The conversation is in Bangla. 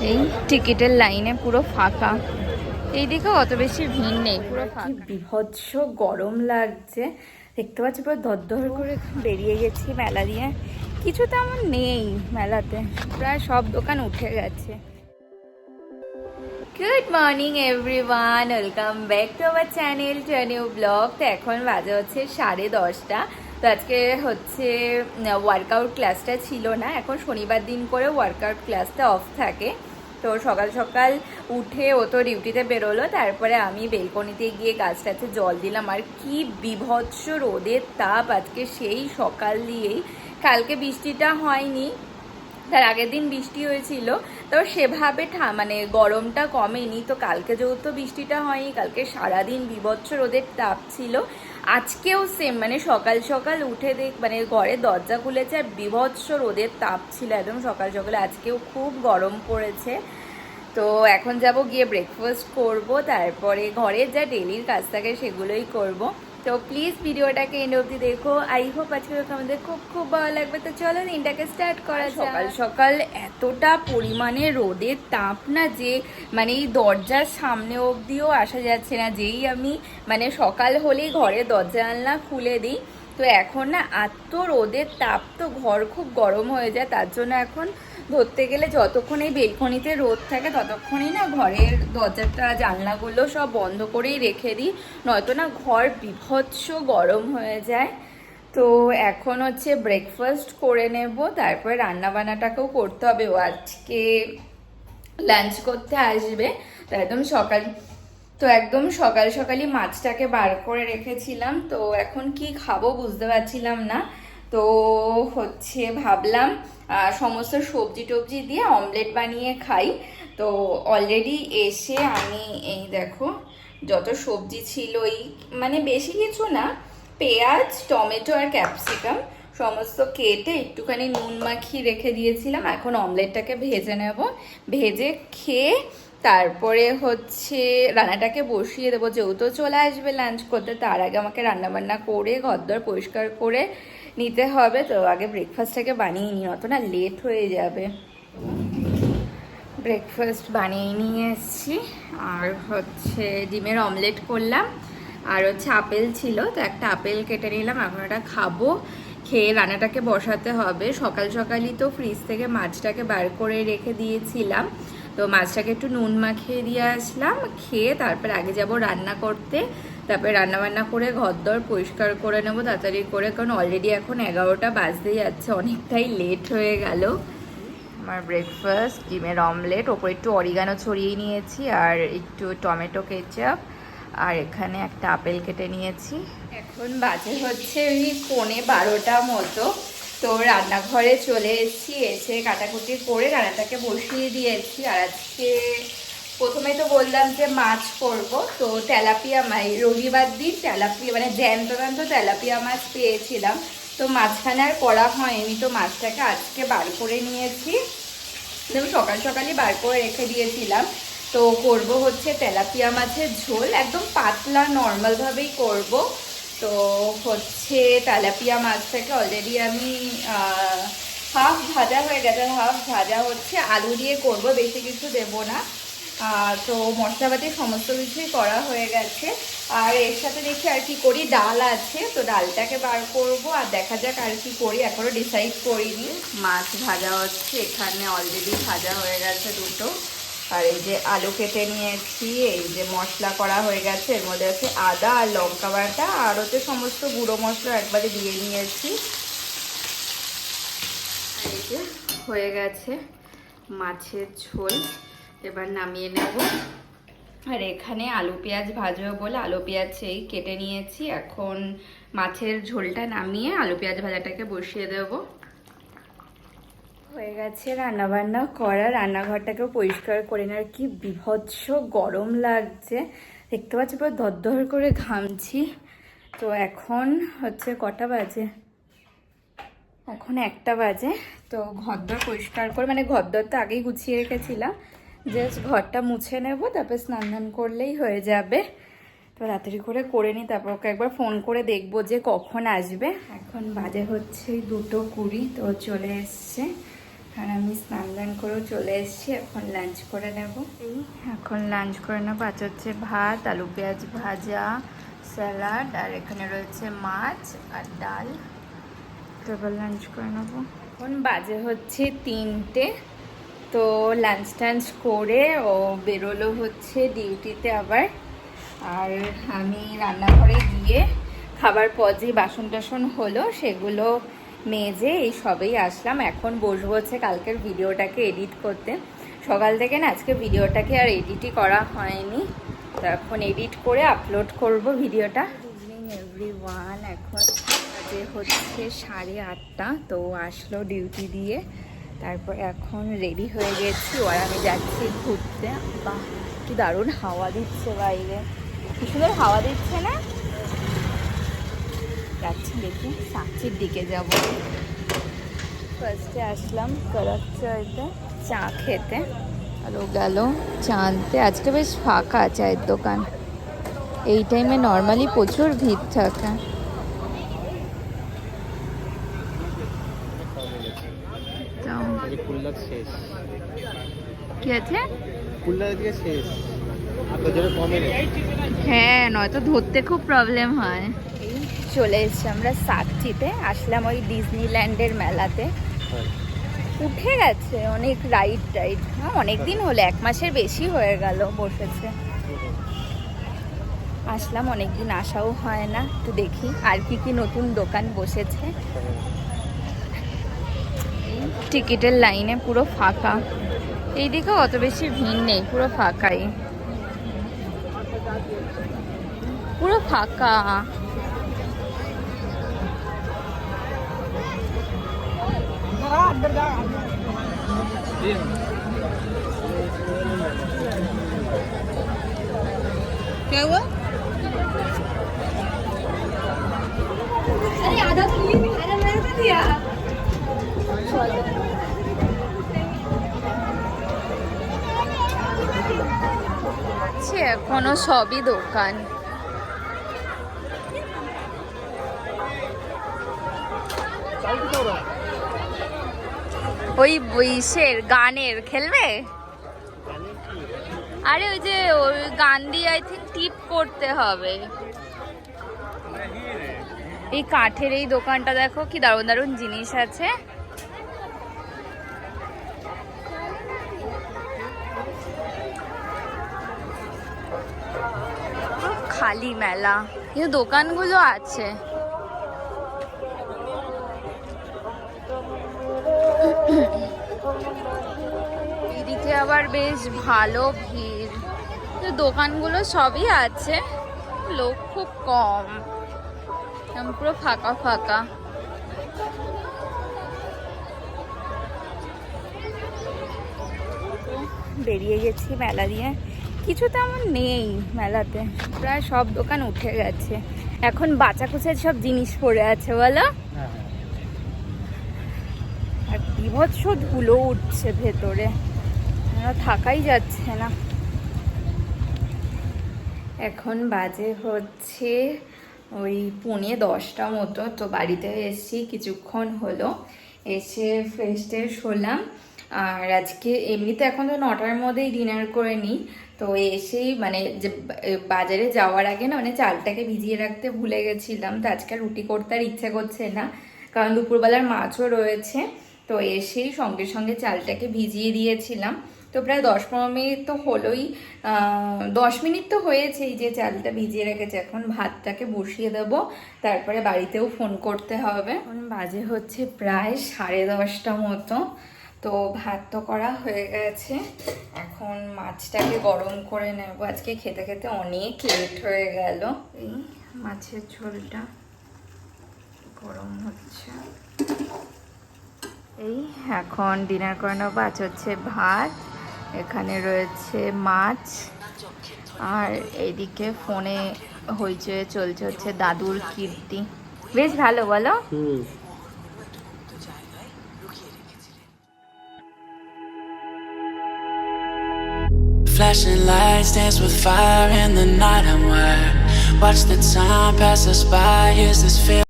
এই টিকিটের লাইনে পুরো ফাঁকা, এইদিকে অত বেশি ভিড় নেই, পুরো কি বিভৎস গরম লাগছে দেখতে পাচ্ছি। পুরো দরদর করে বেরিয়ে গেছি মেলা দিয়ে, কিছু তেমন নেই মেলাতে, প্রায় সব দোকান উঠে গেছে। Good morning everyone, welcome back to our channel to a new blog. তো এখন বাজে হচ্ছে 10:30। তো আজকে হচ্ছে ওয়ার্কআউট ক্লাসটা ছিল না, এখন শনিবার দিন করে ওয়ার্কআউট ক্লাসটা অফ থাকে। তো সকাল সকাল উঠে ও তো ডিউটিতে বেরোলো, তারপরে আমি বেলকনিতে গিয়ে গাছটাতে জল দিলাম। আর কি বিভৎস রোদের তাপ আজকে, সেই সকাল দিয়েই। কালকে বৃষ্টিটা হয়নি, তার আগের দিন বৃষ্টি হয়েছিল, তো সেভাবে মানে গরমটা কমেনি। তো কালকে যেহেতু বৃষ্টিটা হয়নি, কালকে সারাদিন বিভৎস রোদের তাপ ছিল। আজকেও সেম, মানে সকাল সকাল উঠে মানে ঘরের দরজা খুলেছে আর বিভৎস রোদের তাপ ছিল একদম সকাল সকালে। আজকেও খুব গরম পড়েছে। তো এখন যাব গিয়ে ব্রেকফাস্ট করব, তারপরে ঘরের যা ডেলির কাজ থাকে সেগুলোই করব। তো প্লিজ ভিডিওটাকে এন্ড অবধি দেখো, আই হোপ আজকে আমাদের খুব খুব ভালো লাগবে। তো চলো দিনটাকে স্টার্ট করা। সকাল সকাল এতটা পরিমাণে রোদের তাপ না, যে মানে এই দরজার সামনে অবধিও আসা যাচ্ছে না। যেই আমি মানে সকাল হলেই ঘরে দরজা জানলা খুলে দিই, তো এখন না এত রোদের তাপ, তো ঘর খুব গরম হয়ে যায়। তার জন্য এখন ধরতে গেলে যতক্ষণ এই বেলকনিতে রোদ থাকে ততক্ষণই না ঘরের দরজাটা জানলাগুলো সব বন্ধ করেই রেখে দিই, নয়তো না ঘর বিভৎস গরম হয়ে যায়। তো এখন হচ্ছে ব্রেকফাস্ট করে নেব, তারপরে রান্নাবান্নাটাকেও করতে হবে। ও আজকে লাঞ্চ করতে আসবে, তো একদম সকাল সকালই মাছটাকে বার করে রেখেছিলাম। তো এখন কি খাবো বুঝতে পারছিলাম না, তো হচ্ছে ভাবলাম সমস্ত সবজি টবজি দিয়ে অমলেট বানিয়ে খাই। তো অলরেডি এসে আমি এই দেখো যত সবজি ছিল, এই মানে বেশি কিছু না, পেঁয়াজ, টমেটো আর ক্যাপসিকাম সমস্ত কেটে একটুখানি নুন মাখিয়ে রেখে দিয়েছিলাম। এখন অমলেটটাকে ভেজে নেব, ভেজে খেয়ে তারপরে হচ্ছে রান্নাটাকে বসিয়ে দেবো। যেহেতু চলে আসবে লাঞ্চ করতে, তার আগে আমাকে রান্নাবান্না করে ঘরদোর পরিষ্কার করে নিতে হবে। তো আগে ব্রেকফাস্টটাকে বানিয়ে নিই, অত না লেট হয়ে যাবে। ব্রেকফাস্ট বানিয়ে নিয়ে এসেছি, আর হচ্ছে ডিমের অমলেট করলাম, আর হচ্ছে আপেল ছিল, তো একটা আপেল কেটে নিলাম। এখন এটা খাবো, খেয়ে রান্নাটাকে বসাতে হবে। সকাল সকালই তো ফ্রিজ থেকে মাছটাকে বার করে রেখে দিয়েছিলাম, তো মাছটাকে একটু নুন মাখিয়ে দিয়ে আসলাম। খেয়ে তারপর আগে যাব রান্না করতে, তারপরে রান্নাবান্না করে ঘরদোর পরিষ্কার করে নেবো তাড়াতাড়ি করে, কারণ অলরেডি এখন 11টা বাজতে যাচ্ছে, অনেকটাই লেট হয়ে গেল। আমার ব্রেকফাস্ট ডিমের অমলেট, ওপরে একটু অরিগানো ছড়িয়ে নিয়েছি আর একটু টমেটো কেচাপ, আর এখানে একটা আপেল কেটে নিয়েছি। এখন বাজে হচ্ছে ওই 11:15 মতো। তো রান্নাঘরে চলে এসেছি, এসে কাটাকুটি করে রান্নাটাকে বসিয়ে দিয়েছি। আর আজকে প্রথমে তো বললাম যে মাছ করব, তো তেলাপিয়া রবিবার দিন তেলাপিয়া মানে জ্যান্ত তেলাপিয়া মাছ পেয়েছিলাম, তো মাঝখানে আর করা হয়নি। তো মাছটাকে আজকে বার করে নিয়েছি, সকাল সকালই বার করে রেখে দিয়েছিলাম। তো করব হচ্ছে তেলাপিয়া মাছের ঝোল, একদম পাতলা নর্মালভাবেই করব। তো হচ্ছে তেলাপিয়া মাছটাকে অলরেডি আমি হাফ ভাজা হয়ে গেছে, হাফ ভাজা হচ্ছে, আলু দিয়ে করব, বেশি কিছু দেব না। তো মশলাপাতি সমস্ত কিছুই করা হয়ে গেছে। আর এর সাথে দেখি আর কি করি, ডাল আছে, তো ডালটাকে বার করব, আর দেখা যাক আর কি করি, এখনো ডিসাইড করিনি। মাছ ভাজা হচ্ছে, এখানে অলরেডি ভাজা হয়ে গেছে দুটো। আর এই যে আলু কেটে নিয়েছি, এই যে মশলা করা হয়ে গেছে, এর মধ্যে আছে আদা আর লঙ্কা বাটা, আর হচ্ছে সমস্ত গুঁড়ো মশলা একবারে দিয়ে নিয়েছি। এই যে হয়ে গেছে মাছের ঝোল, এবার নামিয়ে নেব। আর এখানে আলু পেঁয়াজ ভাজবো বলে আলু পেঁয়াজ এই কেটে নিয়েছি, এখন মাছের ঝোলটা নামিয়ে আলু পেঁয়াজ ভাজাটাকে বসিয়ে দেব। হয়ে গেছে রান্নাবান্না করা, রান্নাঘরটাকেও পরিষ্কার করে না। আর কি বিভৎস গরম লাগছে দেখতে পাচ্ছি, পুরো দরদর করে ঘামছি। তো এখন হচ্ছে কটা বাজে, এখন 1টা বাজে। তো ঘরদোর পরিষ্কার করে, মানে ঘরদোর তো আগেই গুছিয়ে রেখেছিলাম, জাস্ট ঘরটা মুছে নেব, তারপর স্নান টান করলেই হয়ে যাবে। তো তাড়াতাড়ি করে নিই, তারপর ওকে একবার ফোন করে দেখবো যে কখন আসবে। এখন বাজে হচ্ছে 2:20, তো চলে এসছে। আর আমি স্নান দান করেও চলে এসেছি, এখন লাঞ্চ করে নেব। এখন লাঞ্চ করে নেবো। আজ হচ্ছে ভাত, আলু পেঁয়াজ ভাজা, স্যালাড, আর এখানে রয়েছে মাছ আর ডাল। তো এবার লাঞ্চ করে নেবো। এখন বাজে হচ্ছে 3টে। তো লাঞ্চ টাঞ্চ করে ও বেরোলো হচ্ছে ডিউটিতে আবার। আর আমি রান্নাঘরে গিয়ে খাবার পর যে বাসন টাসন হলো সেগুলো মেজে এই সবেই আসলাম। এখন বসবো হচ্ছে কালকের ভিডিওটাকে এডিট করতে। সকাল থেকে না আজকে ভিডিওটাকে আর এডিটই করা হয়নি, তো এখন এডিট করে আপলোড করব ভিডিওটা। ইভিনিং এভরিওয়ান, এখন বাজে হচ্ছে 8:30। তো আসলো ডিউটি দিয়ে, তারপর এখন রেডি হয়ে গেছি। আর আমি যাচ্ছি ঘুরতে। বাহ, কি দারুণ হাওয়া দিচ্ছে বাইরে, কি সুন্দর হাওয়া দিচ্ছে না? যাচ্ছি, দেখি সাকচির দিকে যাব। ফার্স্টে আসলাম করাচ্চইতে চা খেতে, আর ও গেল চা আনতে। আজকে বেশ ফাঁকা চায়ের দোকান, এই টাইমে নর্মালি প্রচুর ভিড় থাকে। কি আছে? হ্যাঁ, নয়তো ধরতে খুব প্রবলেম হয়। চলে এসছি আমরা সাকচিতে। আসলাম ওই ডিজনিল্যান্ডের মেলাতে। উঠে গেছে অনেক রাইড টাইড, অনেক দিন হলো, 1 মাসের বেশি হয়ে গেল বসেছে। আসলাম, অনেকদিন আসাও হয় না। তো দেখি আর কি কি নতুন দোকান বসেছে। টিকিটের লাইনে পুরো ফাঁকা, এইদিকে অত বেশি ভিড় নেই, পুরো ফাঁকাই, পুরো ফাঁকা। क्या हुआ? अरे आधा तो ये भी खाना मैंने तो दिया। এখনো সবই দোকান। ওই বইসের গানের খেলবে? আরে ওই যে ওই গান দিয়ে আই থিঙ্ক টিপ করতে হবে। এই কাঠের এই দোকানটা দেখো কি দারুণ দারুণ জিনিস আছে। খালি মেলা, কিন্তু দোকানগুলো আছে। এদিকে আবার বেশ ভালো ভিড়, দোকানগুলো সবই আছে, লোক খুব কম, পুরো ফাঁকা ফাঁকা। বেরিয়ে গেছি মেলা দিয়ে, কিছু তেমন নেই মেলাতে, প্রায় সব দোকান উঠে গেছে। এখন বাচ্চা কুচের সব জিনিস পড়ে আছে বলো, আর বিভৎস ধুলো উঠছে ভেতরে, থাকাই যাচ্ছে না। এখন বাজে হচ্ছে ওই 9:45 মতো। তো বাড়িতে এসেছি কিছুক্ষণ হলো, এসে ফ্রেশ ট্রেশ হলাম। আর আজকে এমনিতে এখন তো 9টার মধ্যেই ডিনার করে নিই। তো এসেই মানে যে বাজারে যাওয়ার আগে না মানে চালটাকে ভিজিয়ে রাখতে ভুলে গেছিলাম। তো আজকে রুটি করতে আর ইচ্ছে করছে না, কারণ দুপুরবেলার মাছও রয়েছে। তো এসেই সঙ্গে সঙ্গে চালটাকে ভিজিয়ে দিয়েছিলাম। তো প্রায় 10-15 মিনিট তো হলোই, 10 মিনিট তো হয়েছে এই যে চালটা ভিজিয়ে রেখেছে। এখন ভাতটাকে বসিয়ে দেবো, তারপরে বাড়িতেও ফোন করতে হবে। এখন বাজে হচ্ছে প্রায় 10:30 মতো। তো ভাত তো করা হয়ে গেছে, এখন মাছটাকে গরম করে নেব। আজকে খেতে খেতে অনেক লেট হয়ে গেল। এই মাছের ঝোলটা গরম হচ্ছে। এই এখন ডিনার করে নেবো। আজ হচ্ছে ভাত, এখানে রয়েছে মাছ, আর এইদিকে ফোনে হইচয়ে চলছে হচ্ছে দাদুর কীর্তি। বেশ ভালো বলো। Flashing lights dance with fire in the night. I'm wired. Watch the time pass us by. Is this feeling?